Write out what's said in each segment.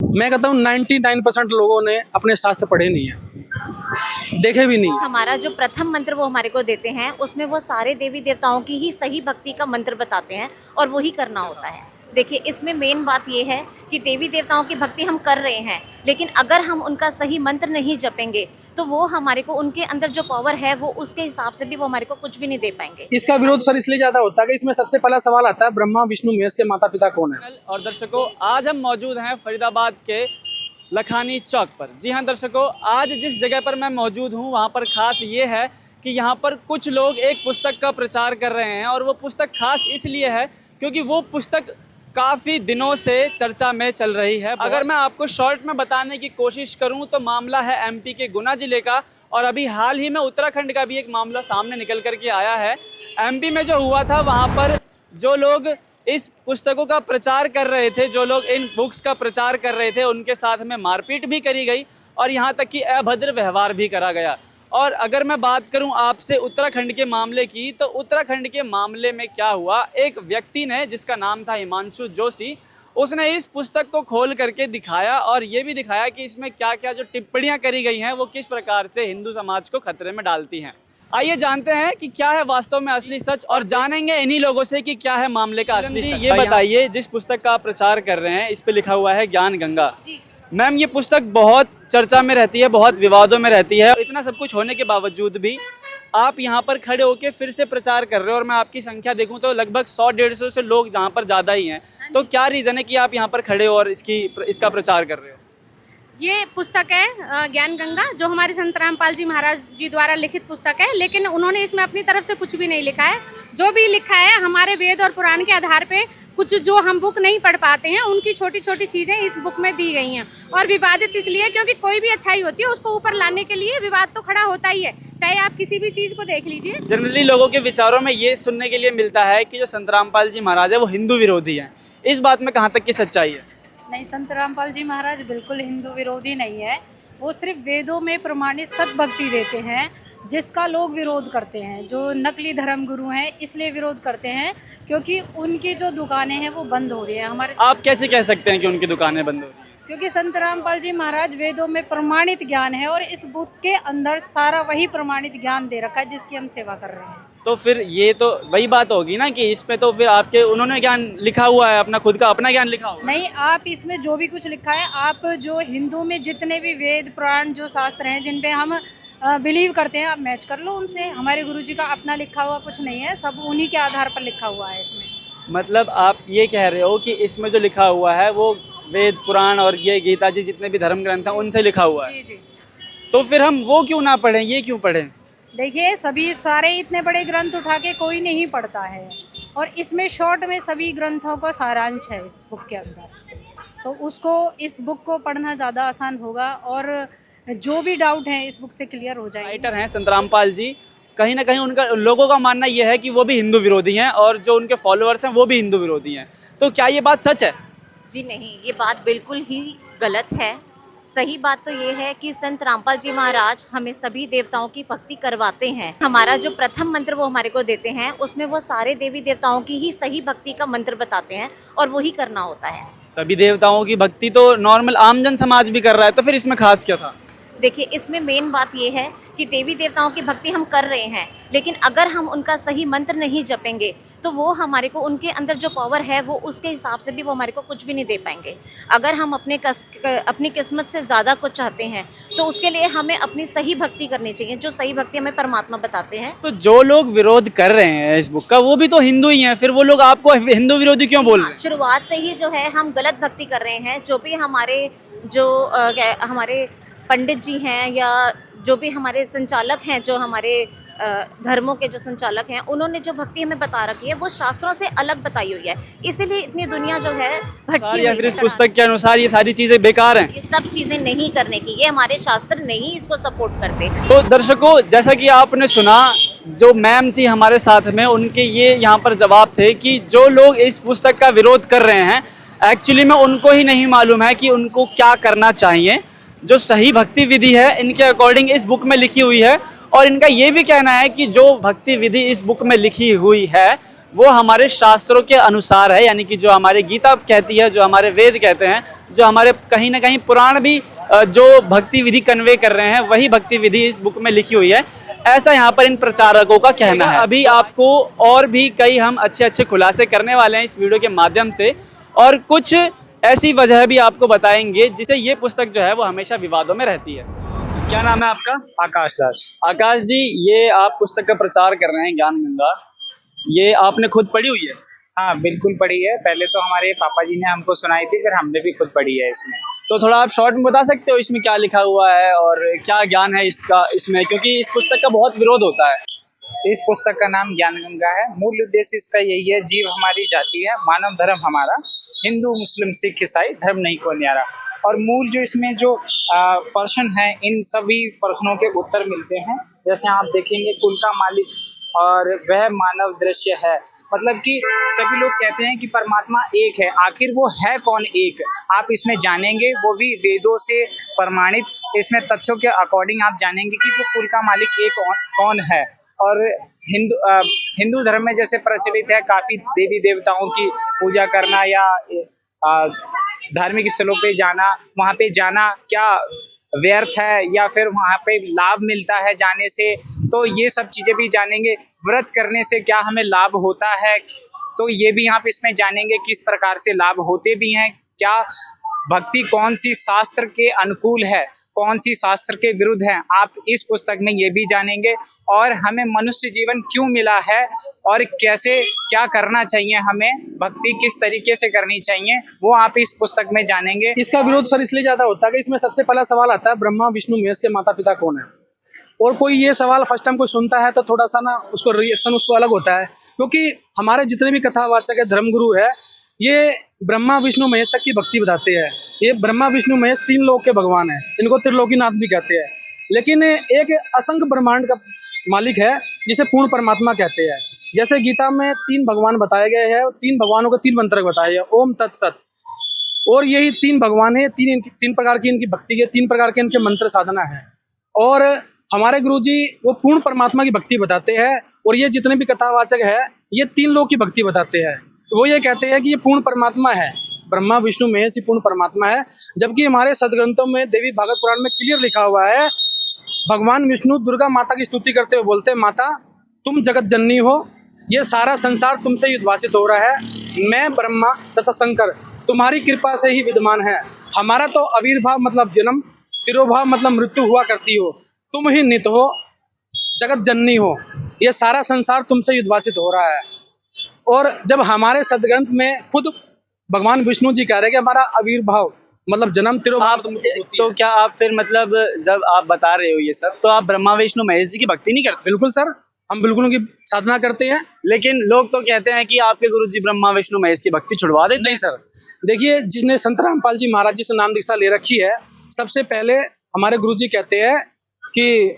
मैं कहता हूँ 99% लोगों ने अपने शास्त्र पढ़े नहीं है, देखे भी नहीं। हमारा जो प्रथम मंत्र वो हमारे को देते हैं, उसमें वो सारे देवी देवताओं की ही सही भक्ति का मंत्र बताते हैं और वही करना होता है। देखिए, इसमें मेन बात ये है कि देवी देवताओं की भक्ति हम कर रहे हैं, लेकिन अगर हम उनका सही मंत्र नहीं जपेंगे तो वो हमारे को, उनके अंदर जो पावर है वो उसके हिसाब से भी वो हमारे को कुछ भी नहीं दे पाएंगे। इसका विरोध सर इसलिए ज्यादा होता है कि इसमें सबसे पहला सवाल आता है, ब्रह्मा विष्णु महेश के माता पिता कौन है। और दर्शकों, आज हम मौजूद हैं फरीदाबाद के लखानी चौक पर। जी हाँ दर्शकों, आज जिस जगह पर मैं मौजूद हूँ वहाँ पर खास ये है कि यहाँ पर कुछ लोग एक पुस्तक का प्रचार कर रहे हैं, और वो पुस्तक खास इसलिए है क्योंकि वो पुस्तक काफ़ी दिनों से चर्चा में चल रही है। अगर मैं आपको शॉर्ट में बताने की कोशिश करूं तो मामला है एमपी के गुना जिले का, और अभी हाल ही में उत्तराखंड का भी एक मामला सामने निकल कर के आया है। एमपी में जो हुआ था, वहां पर जो लोग इस पुस्तकों का प्रचार कर रहे थे, जो लोग इन बुक्स का प्रचार कर रहे थे, उनके साथ में मारपीट भी करी गई और यहाँ तक कि अभद्र व्यवहार भी करा गया। और अगर मैं बात करूं आपसे उत्तराखंड के मामले की, तो उत्तराखंड के मामले में क्या हुआ, एक व्यक्ति ने जिसका नाम था हिमांशु जोशी, उसने इस पुस्तक को खोल करके दिखाया और ये भी दिखाया कि इसमें क्या क्या जो टिप्पणियां करी गई हैं वो किस प्रकार से हिंदू समाज को खतरे में डालती हैं। आइए जानते हैं कि क्या है वास्तव में असली सच, और जानेंगे इन्हीं लोगों से कि क्या है मामले का असली सच। ये बताइए, जिस पुस्तक का आप प्रचार कर रहे हैं इस पे लिखा हुआ है ज्ञान गंगा। मैम, ये पुस्तक बहुत चर्चा में रहती है, बहुत विवादों में रहती है। इतना सब कुछ होने के बावजूद भी आप यहाँ पर खड़े होकर फिर से प्रचार कर रहे हो, और मैं आपकी संख्या देखूँ तो लगभग 100-150 से लोग जहाँ पर ज़्यादा ही हैं। तो क्या रीज़न है कि आप यहाँ पर खड़े हो और इसका प्रचार कर रहे हो? ये पुस्तक है ज्ञान गंगा, जो हमारे संत रामपाल जी महाराज जी द्वारा लिखित पुस्तक है, लेकिन उन्होंने इसमें अपनी तरफ से कुछ भी नहीं लिखा है। जो भी लिखा है हमारे वेद और पुराण के आधार पे, कुछ जो हम बुक नहीं पढ़ पाते हैं उनकी छोटी छोटी चीज़ें इस बुक में दी गई हैं। और विवादित इसलिए क्योंकि कोई भी अच्छाई होती है उसको ऊपर लाने के लिए विवाद तो खड़ा होता ही है, चाहे आप किसी भी चीज़ को देख लीजिए। जनरली लोगों के विचारों में ये सुनने के लिए मिलता है कि जो संत रामपाल जी महाराज है वो हिंदू विरोधी हैं। इस बात में कहाँ तक की सच्चाई है? नहीं, संत रामपाल जी महाराज बिल्कुल हिंदू विरोधी नहीं है। वो सिर्फ वेदों में प्रमाणित सद्भक्ति देते हैं, जिसका लोग विरोध करते हैं। जो नकली धर्म गुरु हैं इसलिए विरोध करते हैं क्योंकि उनकी जो दुकानें हैं वो बंद हो रही है। हमारे आप कैसे कह सकते हैं कि उनकी दुकानें बंद हो रही हैं? क्योंकि संत रामपाल जी महाराज वेदों में प्रमाणित ज्ञान है और इस बुक के अंदर सारा वही प्रमाणित ज्ञान दे रखा है जिसकी हम सेवा कर रहे हैं। तो फिर ये तो वही बात होगी ना कि इसमें तो फिर आपके उन्होंने ज्ञान लिखा हुआ है, अपना खुद का अपना ज्ञान लिखा हुआ है। नहीं, आप इसमें जो भी कुछ लिखा है, आप जो हिंदू में जितने भी वेद पुराण जो शास्त्र हैं जिन पे हम बिलीव करते हैं, आप मैच कर लो उनसे। हमारे गुरुजी का अपना लिखा हुआ कुछ नहीं है, सब उन्हीं के आधार पर लिखा हुआ है इसमें। मतलब आप ये कह रहे हो कि इसमें जो लिखा हुआ है वो वेद पुराण और ये गीता जी जितने भी धर्म ग्रंथ हैं उनसे लिखा हुआ है। जी जी। तो फिर हम वो क्यों ना पढ़ें, ये क्यों पढ़ें? देखिए, सभी सारे इतने बड़े ग्रंथ उठा के कोई नहीं पढ़ता है, और इसमें शॉर्ट में सभी ग्रंथों का सारांश है इस बुक के अंदर। तो उसको, इस बुक को पढ़ना ज़्यादा आसान होगा और जो भी डाउट है इस बुक से क्लियर हो जाएगा। राइटर हैं संत रामपाल जी, कहीं ना कहीं उनका, लोगों का मानना ये है कि वो भी हिंदू विरोधी हैं और जो उनके फॉलोअर्स हैं वो भी हिंदू विरोधी हैं। तो क्या ये बात सच है? जी नहीं, ये बात बिल्कुल ही गलत है। सही बात तो ये है कि संत रामपाल जी महाराज हमें सभी देवताओं की भक्ति करवाते हैं। हमारा जो प्रथम मंत्र वो हमारे को देते हैं, उसमें वो सारे देवी देवताओं की ही सही भक्ति का मंत्र बताते हैं और वही करना होता है। सभी देवताओं की भक्ति तो नॉर्मल आमजन समाज भी कर रहा है, तो फिर इसमें खास क्या था? देखिए, इसमें मेन बात ये है कि देवी देवताओं की भक्ति हम कर रहे हैं, लेकिन अगर हम उनका सही मंत्र नहीं जपेंगे तो वो हमारे को, उनके अंदर जो पावर है वो उसके हिसाब से भी वो हमारे को कुछ भी नहीं दे पाएंगे। अगर हम अपनी किस्मत से ज़्यादा कुछ चाहते हैं तो उसके लिए हमें अपनी सही भक्ति करनी चाहिए, जो सही भक्ति हमें परमात्मा बताते हैं। तो जो लोग विरोध कर रहे हैं इस बुक का, वो भी तो हिंदू ही हैं, फिर वो लोग आपको हिंदू विरोधी क्यों बोल रहे हैं? शुरुआत से ही जो है हम गलत भक्ति कर रहे हैं। जो भी हमारे हमारे पंडित जी हैं या जो भी हमारे संचालक हैं, जो हमारे धर्मों के जो संचालक हैं, उन्होंने जो भक्ति हमें बता रखी है वो शास्त्रों से अलग बताई हुई है, इसीलिए इतनी दुनिया जो है भटकी या हुई फिर इस है। पुस्तक के अनुसार ये सारी चीजें बेकार हैं? ये सब चीजें नहीं करने की, ये हमारे शास्त्र नहीं इसको सपोर्ट करते। तो दर्शकों, जैसा कि आपने सुना, जो मैम थी हमारे साथ में, उनके ये यहाँ पर जवाब थे कि जो लोग इस पुस्तक का विरोध कर रहे हैं, एक्चुअली में उनको ही नहीं मालूम है कि उनको क्या करना चाहिए। जो सही भक्ति विधि है इनके अकॉर्डिंग इस बुक में लिखी हुई है, और इनका ये भी कहना है कि जो भक्ति विधि इस बुक में लिखी हुई है वो हमारे शास्त्रों के अनुसार है, यानी कि जो हमारे गीता कहती है, जो हमारे वेद कहते हैं, जो हमारे कहीं ना कहीं पुराण भी जो भक्ति विधि कन्वे कर रहे हैं, वही भक्ति विधि इस बुक में लिखी हुई है, ऐसा यहाँ पर इन प्रचारकों का कहना है। अभी आपको और भी कई हम अच्छे खुलासे करने वाले हैं इस वीडियो के माध्यम से, और कुछ ऐसी वजह भी आपको बताएंगे जिससे ये पुस्तक जो है वो हमेशा विवादों में रहती है। क्या नाम है आपका? आकाश दास। आकाश जी, ये आप पुस्तक का प्रचार कर रहे हैं ज्ञान गंगा, ये आपने खुद पढ़ी हुई है? हाँ बिल्कुल पढ़ी है। पहले तो हमारे पापा जी ने हमको सुनाई थी, फिर हमने भी खुद पढ़ी है इसमें। तो थोड़ा आप शॉर्ट में बता सकते हो इसमें क्या लिखा हुआ है और क्या ज्ञान है इसका इसमें, क्योंकि इस पुस्तक का बहुत विरोध होता है। इस पुस्तक का नाम ज्ञान गंगा है। मूल उद्देश्य इसका यही है, जीव हमारी जाति है, मानव धर्म हमारा, हिंदू मुस्लिम सिख ईसाई धर्म नहीं को न्यारा। और मूल जो इसमें जो प्रश्न है, इन सभी प्रश्नों के उत्तर मिलते हैं। जैसे आप देखेंगे, कुल का मालिक और वह मानव दृश्य है। मतलब कि सभी लोग कहते हैं कि परमात्मा एक है, आखिर वो है कौन एक, आप इसमें जानेंगे, वो भी वेदों से प्रमाणित इसमें तथ्यों के अकॉर्डिंग आप जानेंगे कि वो कुल का मालिक एक कौन है। और हिंदू धर्म में जैसे प्रचलित है काफी देवी देवताओं की पूजा करना या धार्मिक स्थलों पे जाना, वहाँ पे जाना क्या व्यर्थ है या फिर वहाँ पे लाभ मिलता है जाने से, तो ये सब चीजें भी जानेंगे। व्रत करने से क्या हमें लाभ होता है, तो ये भी आप इसमें जानेंगे किस प्रकार से लाभ होते भी हैं। क्या भक्ति कौन सी शास्त्र के अनुकूल है, कौन सी शास्त्र के विरुद्ध है, आप इस पुस्तक में ये भी जानेंगे। और हमें मनुष्य जीवन क्यों मिला है और कैसे क्या करना चाहिए, हमें भक्ति किस तरीके से करनी चाहिए, वो आप इस पुस्तक में जानेंगे। इसका विरोध सर इसलिए ज्यादा होता है कि इसमें सबसे पहला सवाल आता है, ब्रह्मा विष्णु महेश के माता पिता कौन है। और कोई ये सवाल फर्स्ट टाइम कोई सुनता है तो थोड़ा सा ना उसको रिएक्शन उसको अलग होता है, क्योंकि हमारे जितने भी कथावाचक है, धर्मगुरु है, ये ब्रह्मा विष्णु महेश तक की भक्ति बताते हैं। ये ब्रह्मा विष्णु महेश 3 लोक के भगवान हैं, इनको त्रिलोकीनाथ भी कहते हैं। लेकिन एक असंख्य ब्रह्मांड का मालिक है जिसे पूर्ण परमात्मा कहते हैं। जैसे गीता में 3 भगवान बताए गए हैं, 3 भगवानों के 3 मंत्र बताए हैं, ओम तत्सत। और यही 3 भगवान है, 3 प्रकार की इनकी भक्ति है, 3 प्रकार के इनके मंत्र साधना है। और हमारे गुरुजी वो पूर्ण परमात्मा की भक्ति बताते हैं। और ये जितने भी कथावाचक है, ये 3 लोक की भक्ति बताते हैं। वो ये कहते हैं कि ये पूर्ण परमात्मा है, ब्रह्मा विष्णु महेश ही पूर्ण परमात्मा है। जबकि हमारे सदग्रंथों में देवी भागवत पुराण में क्लियर लिखा हुआ है, भगवान विष्णु दुर्गा माता की स्तुति करते हुए बोलते हैं, माता तुम जगत जननी हो, ये सारा संसार तुमसे उद्भासित हो रहा है। मैं ब्रह्मा तथा शंकर तुम्हारी कृपा से ही विद्यमान है। हमारा तो आविर्भाव मतलब जन्म, तिरोभाव मतलब मृत्यु हुआ करती हो, तुम ही नित्य हो, जगत जननी हो, ये सारा संसार तुमसे उद्भासित हो रहा है। और जब हमारे सदग्रंथ में खुद भगवान विष्णु जी कह रहे हैं कि हमारा आविर्भाव मतलब जन्म तिरोभाव, तो क्या आप फिर मतलब जब आप बता रहे हो ये सब, तो आप ब्रह्मा विष्णु महेश जी की भक्ति नहीं करते? बिल्कुल सर, हम बिल्कुल उनकी साधना करते हैं। लेकिन लोग तो कहते हैं कि आपके गुरुजी ब्रह्मा विष्णु महेश की भक्ति छुड़वा देते। नहीं सर, देखिए जिसने संत रामपाल जी महाराज जी से नाम दीक्षा ले रखी है, सबसे पहले हमारे गुरुजी कहते हैं कि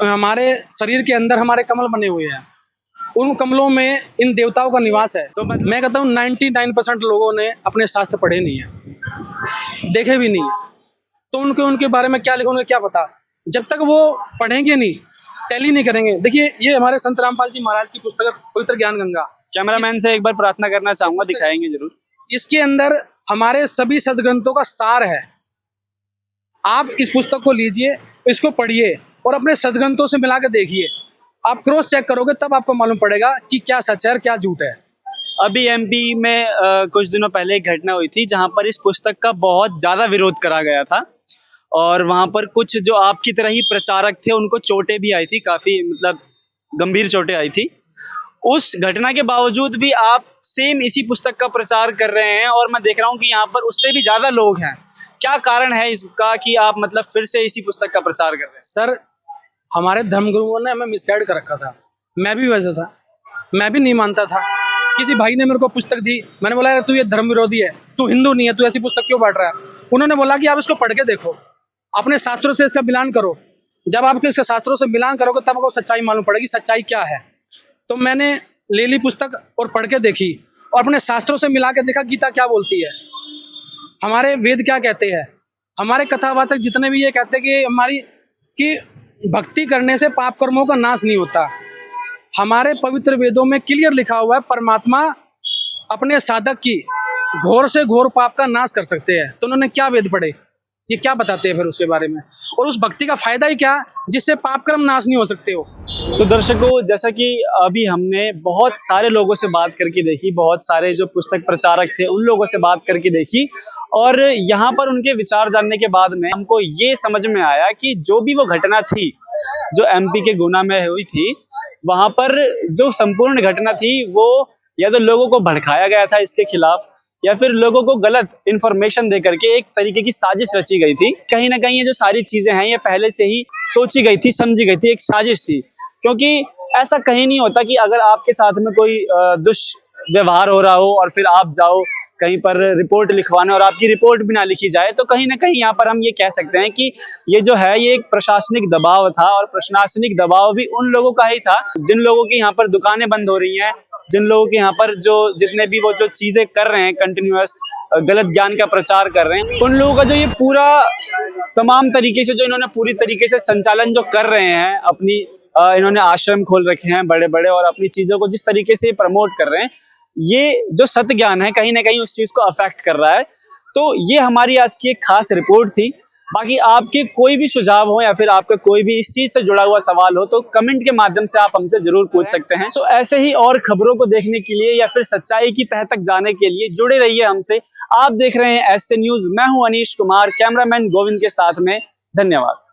हमारे शरीर के अंदर हमारे कमल बने हुए हैं, उन कमलों में इन देवताओं का निवास है। तो मैं कहता हूँ 99% लोगों ने अपने शास्त्र पढ़े नहीं है, देखे भी नहीं है, तो उनके बारे में क्या लिखा, उन्हें क्या पता। जब तक वो पढ़ेंगे नहीं, टैली नहीं करेंगे। देखिए ये हमारे संत रामपाल जी महाराज की पुस्तक है पवित्र ज्ञान गंगा। कैमरामैन से एक बार प्रार्थना करना चाहूंगा, दिखाएंगे जरूर। इसके अंदर हमारे सभी सदग्रंथों का सार है। आप इस पुस्तक को लीजिए, इसको पढ़िए और अपने सदग्रंथों से मिला के देखिए। आप क्रॉस चेक करोगे तब आपको मालूम पड़ेगा कि क्या सच है और क्या झूठ है। अभी एमपी में कुछ दिनों पहले एक घटना हुई थी जहां पर इस पुस्तक का बहुत ज्यादा विरोध करा गया था, और वहां पर कुछ जो आपकी तरह ही प्रचारक थे उनको चोटें भी आई थी, काफी मतलब गंभीर चोटें आई थी। उस घटना के बावजूद भी आप सेम इसी पुस्तक का प्रचार कर रहे हैं, और मैं देख रहा हूँ कि यहाँ पर उससे भी ज्यादा लोग हैं। क्या कारण है इसका कि आप मतलब फिर से इसी पुस्तक का प्रचार कर रहे हैं? सर हमारे धर्मगुरुओं ने हमें मिसगाइड कर रखा था, मैं भी वैसा था, मैं भी नहीं मानता था। किसी भाई ने मेरे को पुस्तक दी, मैंने बोला यार तू ये धर्म विरोधी है, तू हिंदू नहीं है, तू ऐसी पुस्तक क्यों बांट रहा है। उन्होंने बोला कि आप इसको पढ़ के देखो, अपने शास्त्रों से इसका मिलान करो, जब आप इसके शास्त्रों से मिलान करोगे तब आपको सच्चाई मालूम पड़ेगी, सच्चाई क्या है। तो मैंने ले ली पुस्तक और पढ़ के देखी और अपने शास्त्रों से मिला के देखा गीता क्या बोलती है, हमारे वेद क्या कहते हैं, हमारे कथावाचक जितने भी ये कहते हैं कि हमारी कि भक्ति करने से पाप कर्मों का नाश नहीं होता। हमारे पवित्र वेदों में क्लियर लिखा हुआ है परमात्मा अपने साधक की घोर से घोर पाप का नाश कर सकते हैं। तो उन्होंने क्या वेद पढ़े, ये क्या बताते हैं फिर उसके बारे में, और उस भक्ति का फायदा ही क्या जिससे पाप कर्म नाश नहीं हो सकते हो। तो दर्शकों, जैसा कि अभी हमने बहुत सारे लोगों से बात करके देखी, बहुत सारे जो पुस्तक प्रचारक थे उन लोगों से बात करके देखी, और यहाँ पर उनके विचार जानने के बाद में हमको ये समझ में आया कि जो भी वो घटना थी जो एमपी के गुना में हुई थी, वहां पर जो संपूर्ण घटना थी वो या तो लोगों को भड़काया गया था इसके खिलाफ, या फिर लोगों को गलत इंफॉर्मेशन दे करके एक तरीके की साजिश रची गई थी। कहीं ना कहीं ये जो सारी चीजें हैं ये पहले से ही सोची गई थी, समझी गई थी, एक साजिश थी। क्योंकि ऐसा कहीं नहीं होता कि अगर आपके साथ में कोई दुष्व्यवहार हो रहा हो और फिर आप जाओ कहीं पर रिपोर्ट लिखवाना और आपकी रिपोर्ट भी ना लिखी जाए, तो कहीं ना कहीं यहाँ पर हम ये कह सकते हैं कि ये जो है ये एक प्रशासनिक दबाव था, और प्रशासनिक दबाव भी उन लोगों का ही था जिन लोगों की यहाँ पर दुकानें बंद हो रही हैं, जिन लोगों के यहाँ पर जो जितने भी वो जो चीजें कर रहे हैं, कंटिन्यूअस गलत ज्ञान का प्रचार कर रहे हैं, उन लोगों का जो ये पूरा तमाम तरीके से जो इन्होंने पूरी तरीके से संचालन जो कर रहे हैं अपनी, इन्होंने आश्रम खोल रखे हैं बड़े बड़े और अपनी चीजों को जिस तरीके से प्रमोट कर रहे हैं, ये जो सत्य ज्ञान है कहीं ना कहीं उस चीज को अफेक्ट कर रहा है। तो ये हमारी आज की एक खास रिपोर्ट थी। बाकी आपके कोई भी सुझाव हो या फिर आपका कोई भी इस चीज से जुड़ा हुआ सवाल हो तो कमेंट के माध्यम से आप हमसे जरूर पूछ सकते हैं। सो ऐसे ही और खबरों को देखने के लिए या फिर सच्चाई की तह तक जाने के लिए जुड़े रहिए हमसे। आप देख रहे हैं SC न्यूज, मैं हूं अनीश कुमार, कैमरामैन गोविंद के साथ में। धन्यवाद।